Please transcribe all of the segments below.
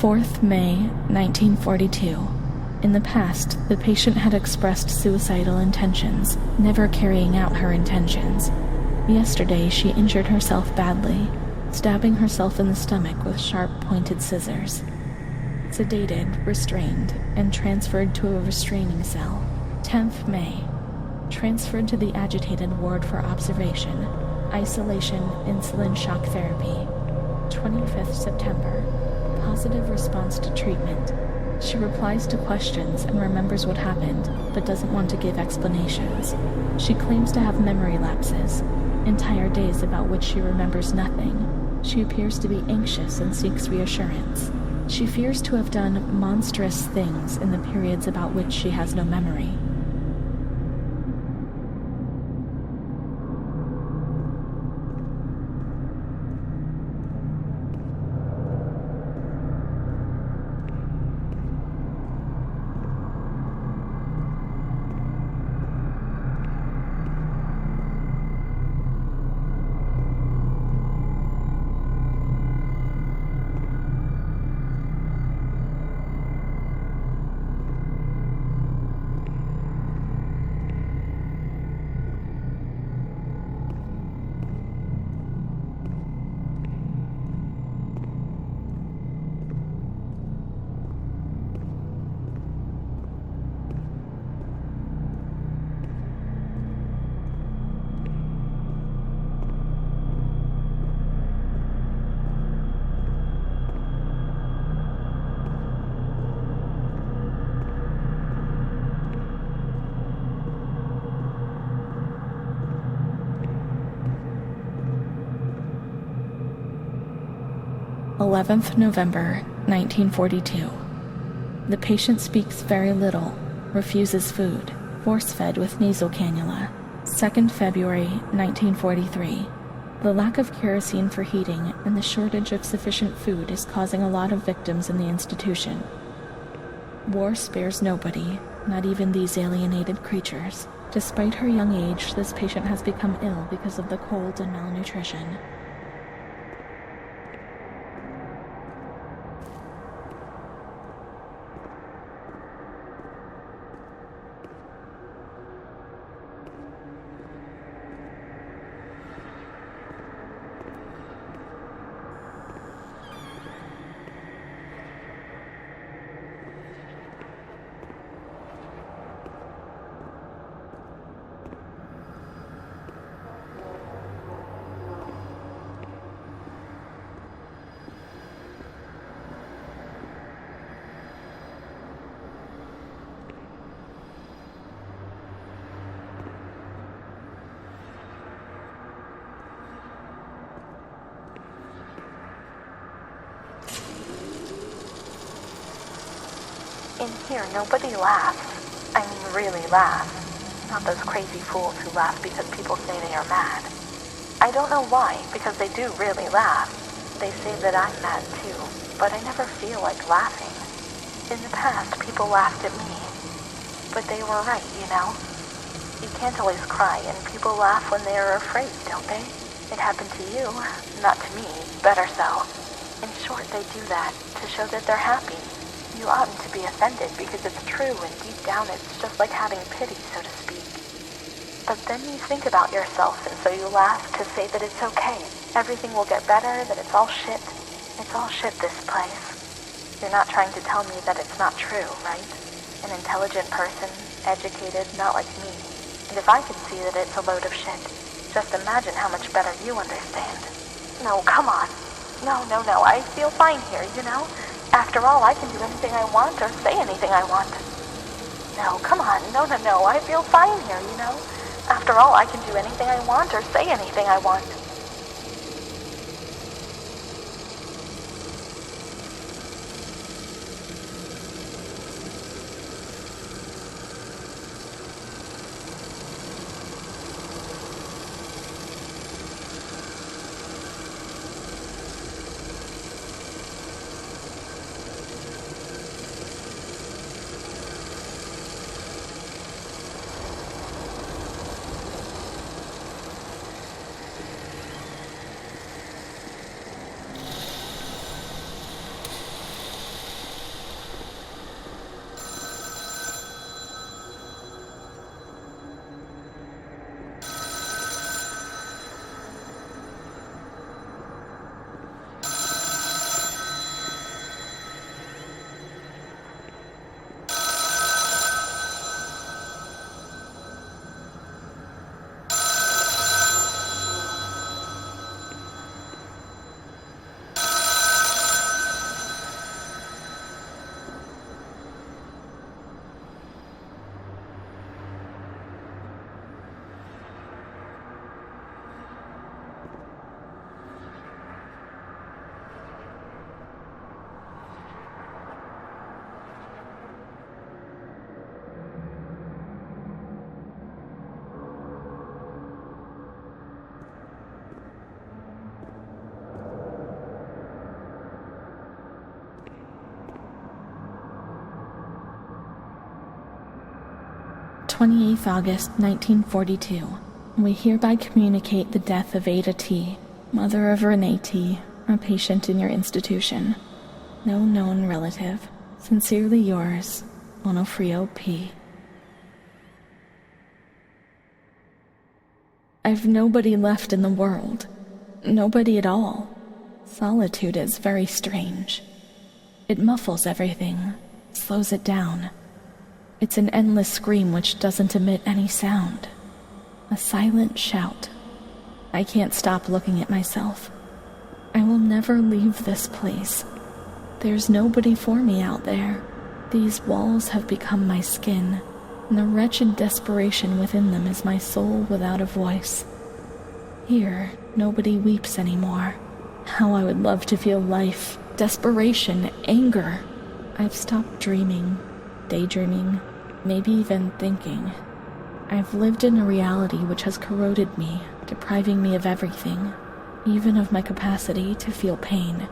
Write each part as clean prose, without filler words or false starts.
4th May, 1942. In the past, the patient had expressed suicidal intentions, never carrying out her intentions. Yesterday, she injured herself badly, stabbing herself in the stomach with sharp, pointed scissors. Sedated, restrained, and transferred to a restraining cell. 10th May. Transferred to the agitated ward for observation, isolation, insulin shock therapy. 25th September. Positive response to treatment. She replies to questions and remembers what happened, but doesn't want to give explanations. She claims to have memory lapses, entire days about which she remembers nothing. She appears to be anxious and seeks reassurance. She fears to have done monstrous things in the periods about which she has no memory. November 11th, 1942. The patient speaks very little, refuses food, force-fed with nasal cannula. 2nd February 1943. The lack of kerosene for heating and the shortage of sufficient food is causing a lot of victims in the institution. War spares nobody, not even these alienated creatures. Despite her young age, this patient has become ill because of the cold and malnutrition. In here, nobody laughs. I mean, really laughs. Not those crazy fools who laugh because people say they are mad. I don't know why, because they do really laugh. They say that I'm mad too, but I never feel like laughing. In the past, people laughed at me. But they were right, you know? You can't always cry, and people laugh when they are afraid, don't they? It happened to you, not to me, better so. In short, they do that to show that they're happy. You oughtn't to be offended because it's true, and deep down it's just like having pity, so to speak. But then you think about yourself, and so you laugh to say that it's okay. Everything will get better, that it's all shit. It's all shit, this place. You're not trying to tell me that it's not true, right? An intelligent person, educated, not like me. And if I can see that it's a load of shit, just imagine how much better you understand. No, come on. No, I feel fine here, you know? After all, I can do anything I want or say anything I want. No, come on. No, I feel fine here, you know? After all, I can do anything I want or say anything I want. 28th August 1942. We hereby communicate the death of Ada T., mother of Renee T., a patient in your institution. No known relative. Sincerely yours, Onofrio P. I've nobody left in the world. Nobody at all. Solitude is very strange. It muffles everything, slows it down. It's an endless scream which doesn't emit any sound. A silent shout. I can't stop looking at myself. I will never leave this place. There's nobody for me out there. These walls have become my skin, and the wretched desperation within them is my soul without a voice. Here, nobody weeps anymore. How I would love to feel life, desperation, anger. I've stopped dreaming, daydreaming, maybe even thinking. I've lived in a reality which has corroded me, depriving me of everything, even of my capacity to feel pain.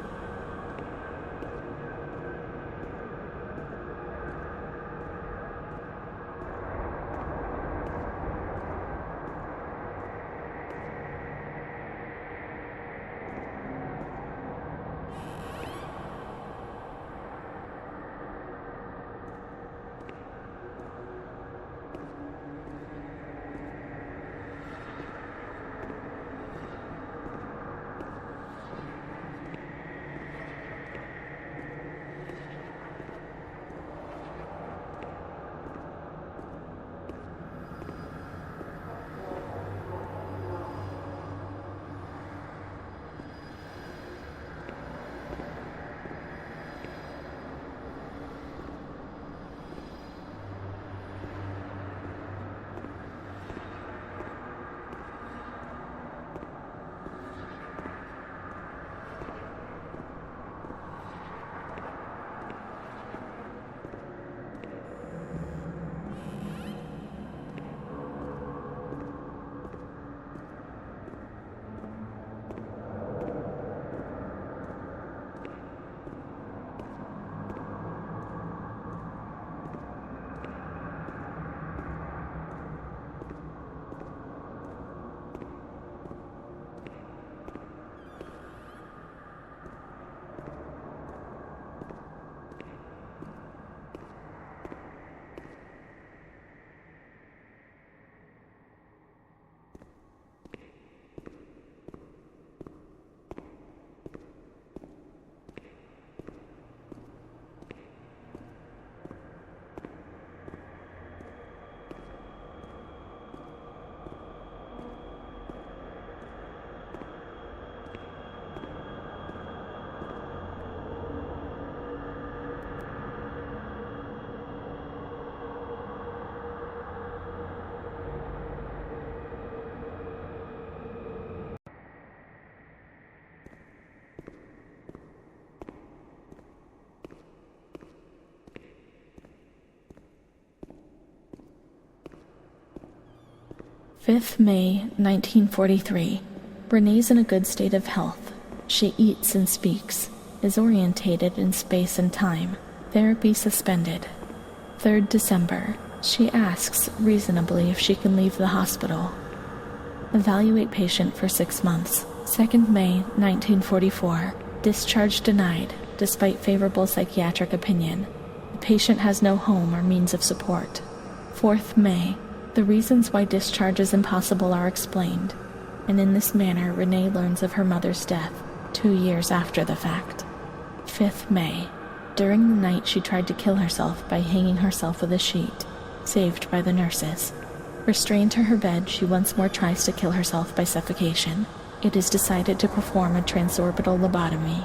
May 5th, 1943. Renee's in a good state of health. She eats and speaks, is orientated in space and time. Therapy suspended. 3rd December. She asks, reasonably, if she can leave the hospital. Evaluate patient for 6 months. 2nd May, 1944. Discharge denied, despite favorable psychiatric opinion. The patient has no home or means of support. 4th May. The reasons why discharge is impossible are explained, and in this manner Renee learns of her mother's death 2 years after the fact. 5th May. During the night she tried to kill herself by hanging herself with a sheet, saved by the nurses. Restrained to her bed, she once more tries to kill herself by suffocation. It is decided to perform a transorbital lobotomy.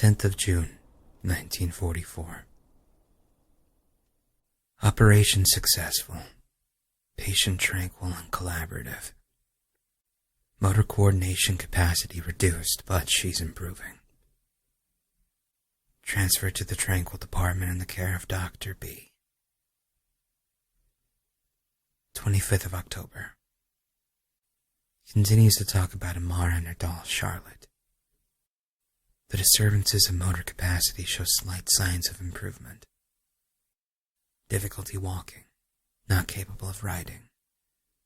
10th of June, 1944. Operation successful. Patient tranquil and collaborative. Motor coordination capacity reduced, but she's improving. Transferred to the tranquil department in the care of Dr. B. 25th of October. Continues to talk about Amara and her doll, Charlotte. The disturbances of motor capacity show slight signs of improvement. Difficulty walking, not capable of riding,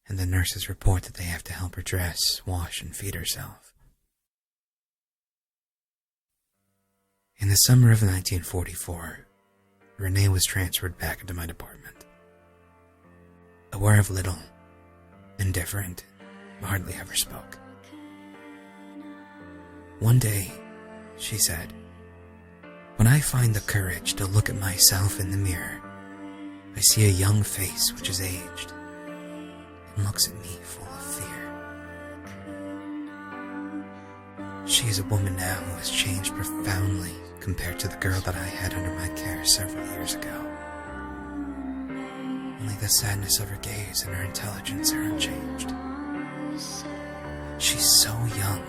and the nurses report that they have to help her dress, wash, and feed herself. In the summer of 1944, Renee was transferred back into my department. Aware of little, indifferent, hardly ever spoke. One day, she said, "When I find the courage to look at myself in the mirror, I see a young face which is aged and looks at me full of fear." She is a woman now who has changed profoundly compared to the girl that I had under my care several years ago. Only the sadness of her gaze and her intelligence are unchanged. She's so young,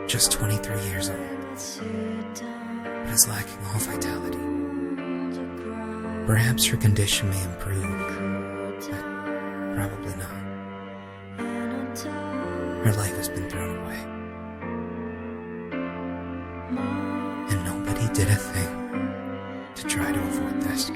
just 23 years old, but is lacking all vitality. Perhaps her condition may improve, but probably not. Her life has been thrown away, and nobody did a thing to try to avoid this.